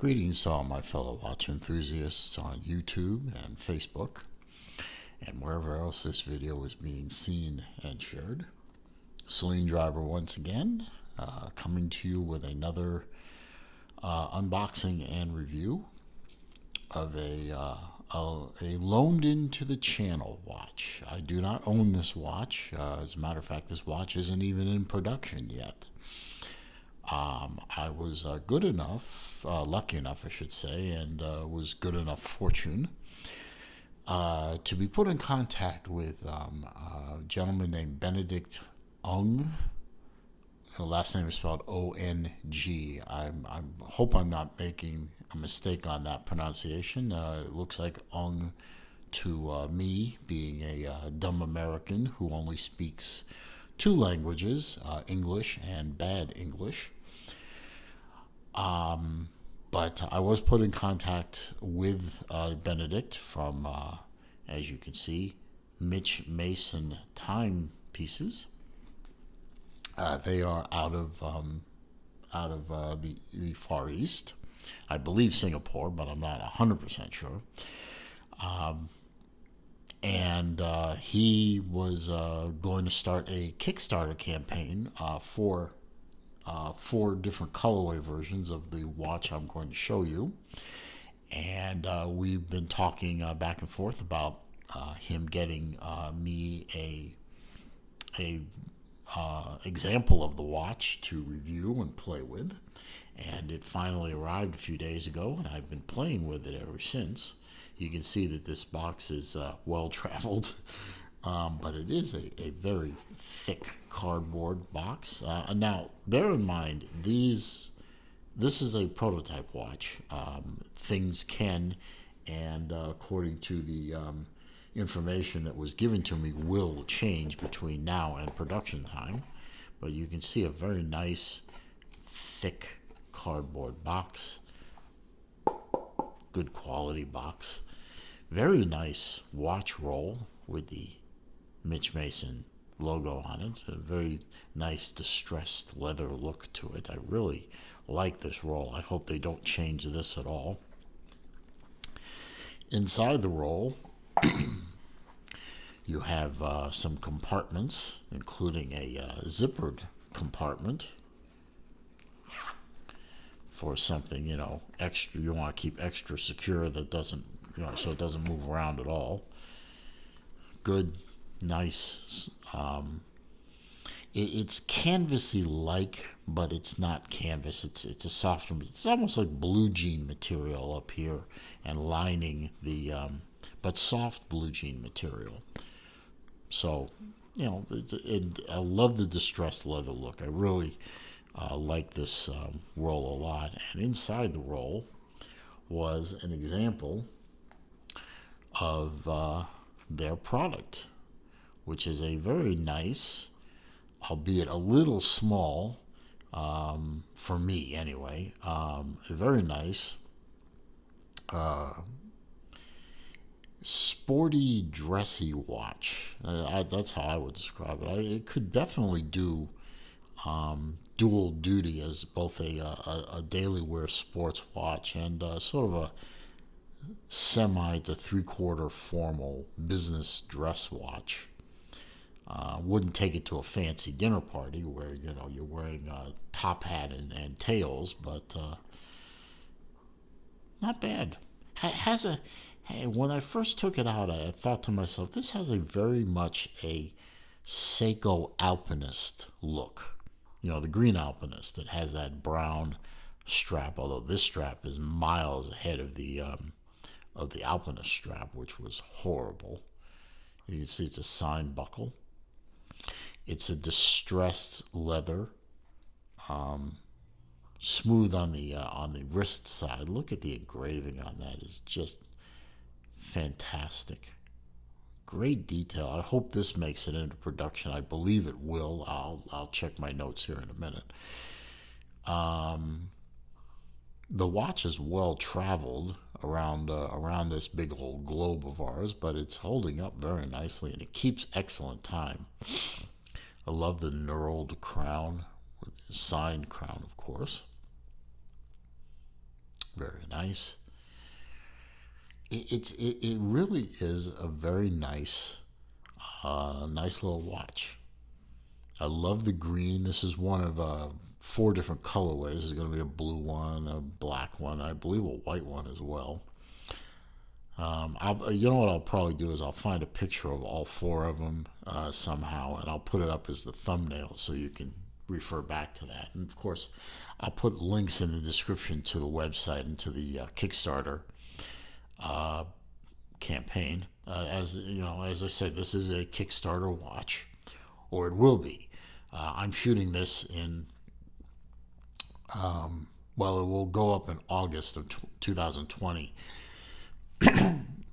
Greetings to all my fellow watch enthusiasts on YouTube and Facebook and wherever else this video is being seen and shared. Celine Driver once again, coming to you with another unboxing and review of a loaned into the channel watch. I do not own this watch. As a matter of fact, this watch isn't even in production yet. I was good enough, lucky enough I should say, and was good enough fortune to be put in contact with a gentleman named Benedict Ong. The last name is spelled O-N-G. I hope I'm not making a mistake on that pronunciation. It looks like Ong to me, being a dumb American who only speaks two languages, English and bad English. But I was put in contact with Benedict from, as you can see, Mitch Mason timepieces. They are out of the Far East, I believe Singapore, but I'm not 100% sure. And he was going to start a Kickstarter campaign for 4 different colorway versions of the watch I'm going to show you. And we've been talking back and forth about him getting me a example of the watch to review and play with. And it finally arrived a few days ago, and I've been playing with it ever since. You can see that this box is well traveled, but it is a very thick cardboard box. Now, bear in mind, this is a prototype watch. Things can, and according to the information that was given to me, will change between now and production time. But you can see a very nice, thick cardboard box. Good quality box. Very nice watch roll with the Mitch Mason logo on it. A very nice distressed leather look to it. I really like this roll. I hope they don't change this at all. Inside the roll, you have some compartments, including a zippered compartment for something, extra. You want to keep extra secure, that doesn't, so it doesn't move around at all. Good, nice. It's canvasy like, but it's not canvas. It's a softer. It's almost like blue jean material up here, and lining the, but soft blue jean material. So, I love the distressed leather look. I really like this roll a lot. And inside the roll was an example of their product, which is a very nice, albeit a little small, for me anyway, a very nice sporty, dressy watch. That's how I would describe it. It could definitely do dual duty as both a daily wear sports watch and sort of a semi to 3/4 formal business dress watch. Wouldn't take it to a fancy dinner party where you're wearing a top hat and tails, but not bad. When I first took it out, I thought to myself, this has a very much a Seiko alpinist look. The green alpinist that has that brown strap, although this strap is miles ahead of the alpinist strap, which was horrible. You can see it's a sign buckle. It's a distressed leather, smooth on the wrist side. Look at the engraving on that; it's just fantastic. Great detail. I hope this makes it into production. I believe it will. I'll check my notes here in a minute. The watch is well traveled around this big old globe of ours, but it's holding up very nicely and it keeps excellent time. I love the knurled crown, signed crown, of course. Very nice. It really is a very nice little watch. I love the green. This is one of four different colorways. There's going to be a blue one, a black one, I believe a white one as well. You know what I'll probably do is I'll find a picture of all four of them somehow, and I'll put it up as the thumbnail so you can refer back to that. And of course, I'll put links in the description to the website and to the Kickstarter uh, campaign. As you know, as I said, this is a Kickstarter watch, or it will be. I'm shooting this in. Well, it will go up in August of 2020.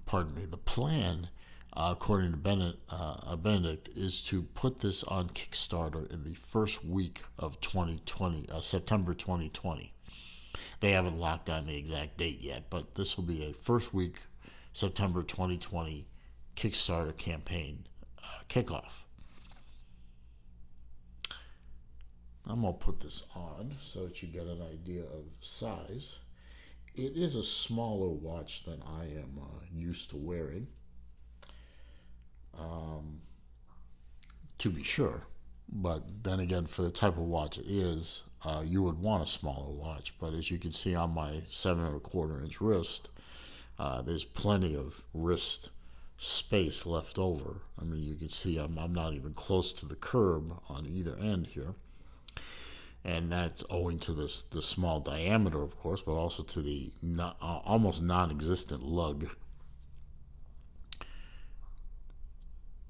Pardon me. The plan, according to Benedict, is to put this on Kickstarter in the first week of 2020, September 2020. They haven't locked down the exact date yet, but this will be a first week, September 2020 Kickstarter campaign kickoff. I'm going to put this on so that you get an idea of size. It is a smaller watch than I am used to wearing, to be sure. But then again, for the type of watch it is, you would want a smaller watch. But as you can see on my 7.25-inch wrist, there's plenty of wrist space left over. I mean, you can see I'm not even close to the curb on either end here. And that's owing to the small diameter, of course, but also to the almost non-existent lug.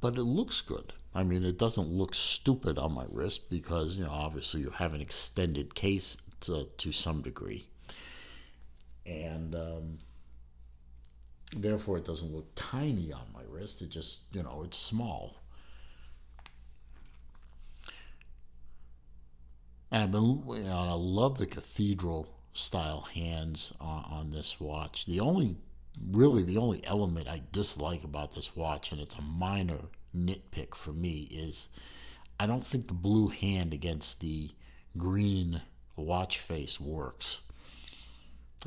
But it looks good. I mean, it doesn't look stupid on my wrist because, you know, obviously you have an extended case to some degree. And therefore it doesn't look tiny on my wrist. It just, you know, it's small. And I love the cathedral style hands on this watch. The only element I dislike about this watch, and it's a minor nitpick for me, is I don't think the blue hand against the green watch face works.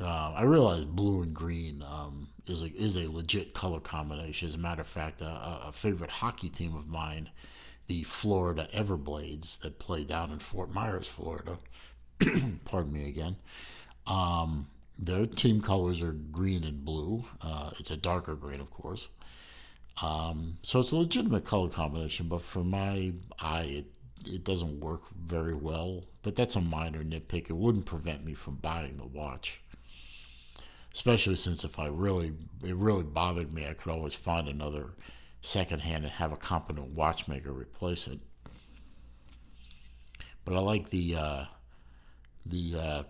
I realize blue and green is a legit color combination. As a matter of fact, a favorite hockey team of mine, the Florida Everblades, that play down in Fort Myers, Florida. Pardon me again. Their team colors are green and blue. It's a darker green, of course. So it's a legitimate color combination, but for my eye, it doesn't work very well. But that's a minor nitpick. It wouldn't prevent me from buying the watch. Especially since if it really bothered me, I could always find another secondhand and have a competent watchmaker replace it. But I like the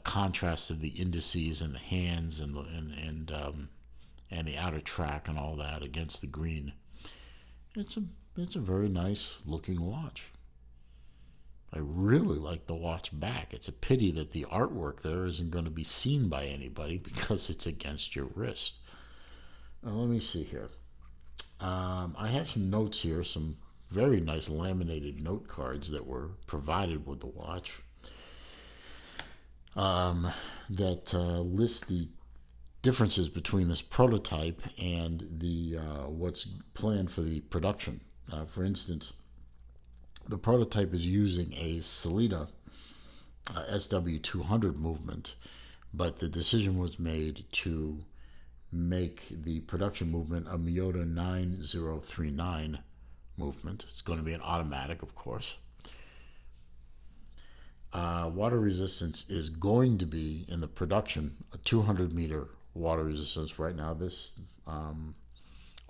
contrast of the indices and the hands and the outer track and all that against the green. It's a very nice looking watch. I really like the watch back. It's a pity that the artwork there isn't going to be seen by anybody because it's against your wrist. Let me see here. I have some notes here, some very nice laminated note cards that were provided with the watch that list the differences between this prototype and the what's planned for the production. For instance, the prototype is using a Sellita SW200 movement, but the decision was made to make the production movement a Miyota 9039 movement. It's going to be an automatic, of course. Water resistance is going to be in the production a 200 meter water resistance. Right now, this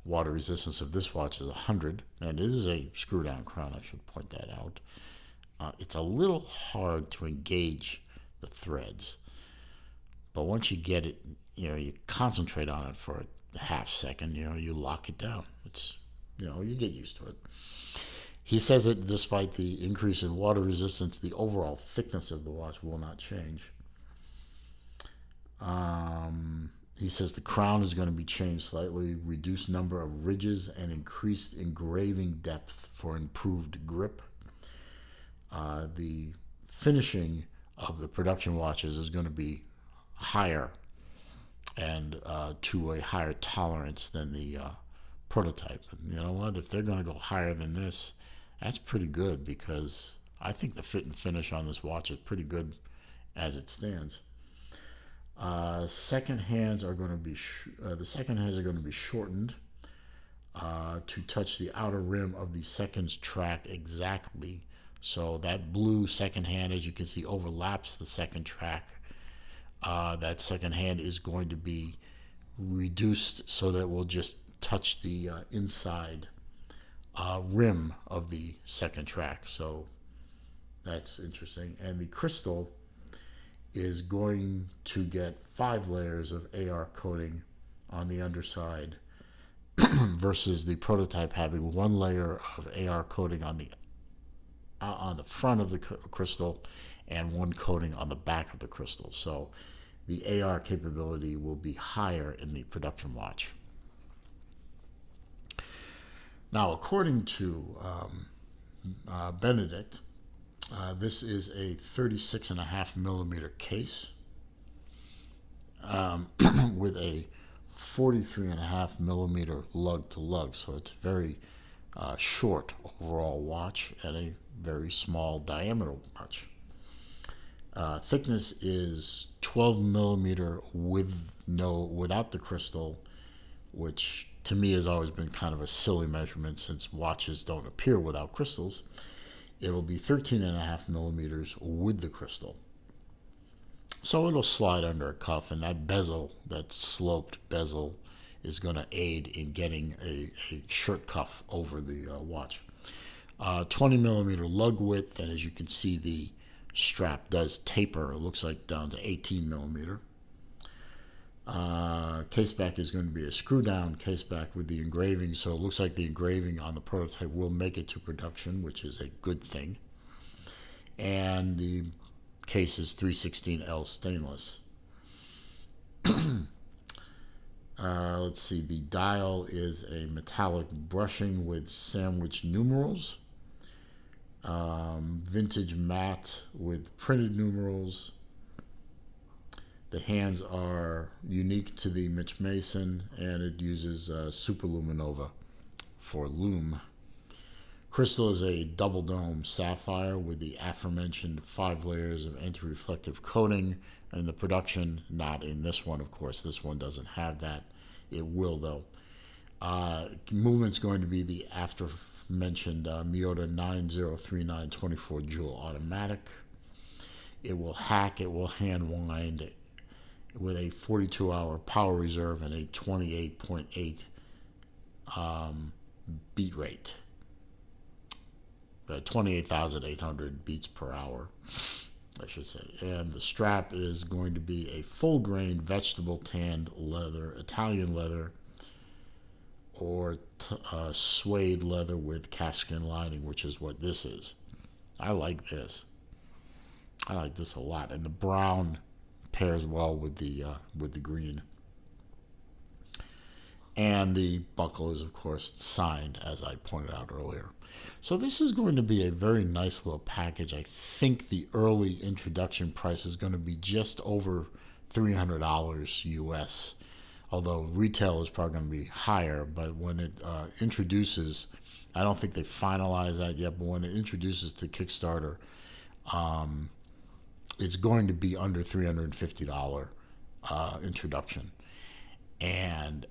water resistance of this watch is 100, and it is a screw down crown, I should point that out. It's a little hard to engage the threads, but once you get it, you know, you concentrate on it for a half second, you know, you lock it down. It's, you know, you get used to it. He says that despite the increase in water resistance, the overall thickness of the watch will not change. He says the crown is going to be changed slightly, reduced number of ridges, and increased engraving depth for improved grip. The finishing of the production watches is going to be higher and to a higher tolerance than the prototype. And you know what? If they're going to go higher than this, that's pretty good, because I think the fit and finish on this watch is pretty good as it stands. Second hands are going to be the second hands are going to be shortened to touch the outer rim of the seconds track exactly. So that blue second hand, as you can see, overlaps the second track. That second hand is going to be reduced so that it will just touch the inside rim of the second track. So that's interesting. And the crystal is going to get 5 layers of AR coating on the underside versus the prototype having 1 layer of AR coating on the front of the crystal and 1 coating on the back of the crystal. So the AR capability will be higher in the production watch. Now, according to Benedict, this is a 36.5 millimeter case with a 43.5 millimeter lug to lug. So it's a very short overall watch and a very small diameter watch. Thickness is 12 millimeter without the crystal, which to me has always been kind of a silly measurement since watches don't appear without crystals. It will be 13.5 millimeters with the crystal. So it'll slide under a cuff, and that bezel, that sloped bezel, is going to aid in getting a shirt cuff over the watch. 20 millimeter lug width, and as you can see, the strap does taper. It looks like down to 18 millimeter. Caseback is going to be a screw down caseback with the engraving, so it looks like the engraving on the prototype will make it to production, which is a good thing. And the case is 316L stainless. Let's see, the dial is a metallic brushing with sandwich numerals. Vintage matte with printed numerals. The hands are unique to the Mitch Mason, and it uses Superluminova for lume. Crystal is a double dome sapphire with the aforementioned 5 layers of anti-reflective coating in the production. Not in this one, of course. This one doesn't have that. It will, though. Movement's going to be the aforementioned Miyota 9039 24 jewel automatic. It will hack, it will hand wind with a 42-hour power reserve and a 28.8 beat rate. 28,800 beats per hour, I should say. And the strap is going to be a full-grain vegetable tanned leather, Italian leather, or suede leather with calfskin lining, which is what this is. I like this. I like this a lot. And the brown pairs well with the green. And the buckle is, of course, signed, as I pointed out earlier. So this is going to be a very nice little package. I think the early introduction price is going to be just over $300 US, although retail is probably going to be higher. But when it introduces, I don't think they finalized that yet, but when it introduces to Kickstarter, it's going to be under $350 introduction. And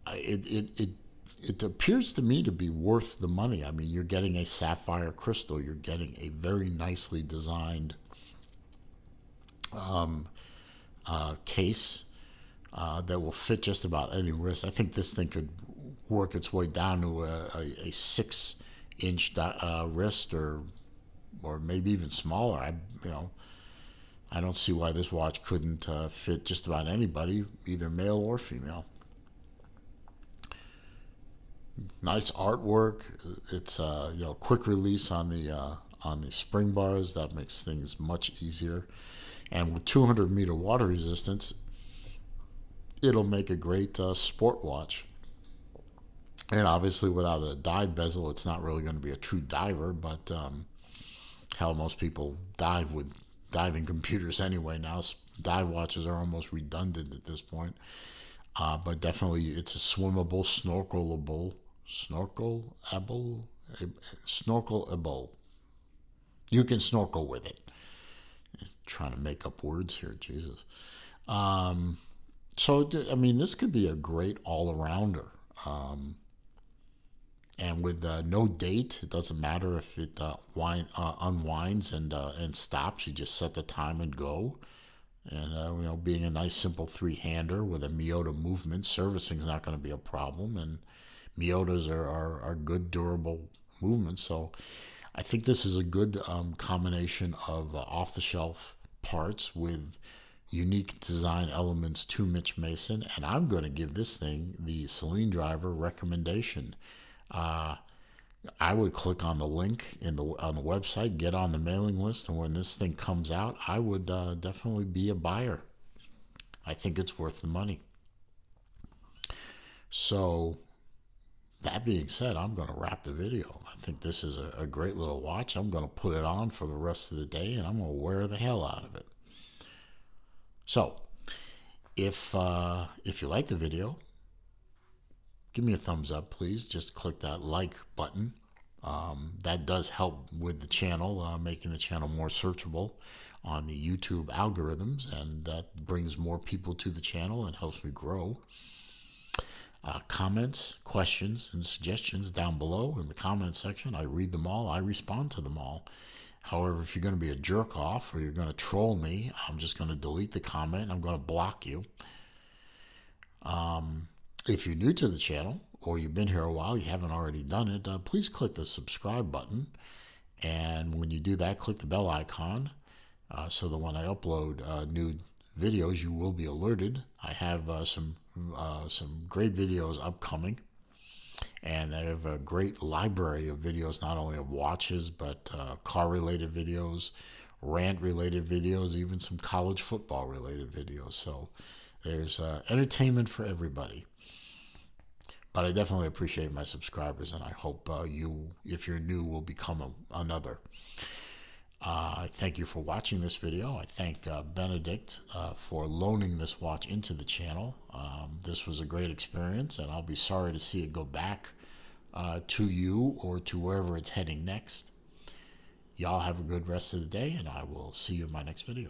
it appears to me to be worth the money. I mean, you're getting a sapphire crystal. You're getting a very nicely designed case that will fit just about any wrist. I think this thing could work its way down to a 6-inch wrist, or maybe even smaller. I don't see why this watch couldn't fit just about anybody, either male or female. Nice artwork. It's quick release on the spring bars. That makes things much easier. And with 200-meter water resistance, it'll make a great sport watch. And obviously, without a dive bezel, it's not really going to be a true diver. But hell, most people dive with diving computers anyway now. Dive watches are almost redundant at this point. But definitely, it's a swimmable, snorkelable. You can snorkel with it. Trying to make up words here, Jesus. So, I mean, this could be a great all-arounder. And with no date, it doesn't matter if it unwinds and stops. You just set the time and go. And being a nice simple three-hander with a Miyota movement, servicing is not going to be a problem. And Miyotas are good, durable movements. So I think this is a good combination of off-the-shelf parts with unique design elements to Mitch Mason. And I'm going to give this thing the Celine Driver recommendation. I would click on the link on the website, get on the mailing list, and when this thing comes out, I would definitely be a buyer. I think it's worth the money. So, that being said, I'm going to wrap the video. I think this is a great little watch. I'm going to put it on for the rest of the day, and I'm going to wear the hell out of it. So, if you like the video, give me a thumbs up, please. Just click that like button. That does help with the channel, making the channel more searchable on the YouTube algorithms, and that brings more people to the channel and helps me grow. Comments, questions, and suggestions down below in the comment section. I read them all. I respond to them all. However, if you're going to be a jerk off or you're going to troll me, I'm just going to delete the comment. I'm going to block you. If you're new to the channel or you've been here a while, you haven't already done it, please click the subscribe button. And when you do that, click the bell icon so that when I upload new videos, you will be alerted. I have some great videos upcoming. And I have a great library of videos, not only of watches, but car-related videos, rant-related videos, even some college football-related videos. So there's entertainment for everybody. But I definitely appreciate my subscribers, and I hope you, if you're new, will become another. I thank you for watching this video. I thank Benedict for loaning this watch into the channel. This was a great experience, and I'll be sorry to see it go back to you or to wherever it's heading next. Y'all have a good rest of the day, and I will see you in my next video.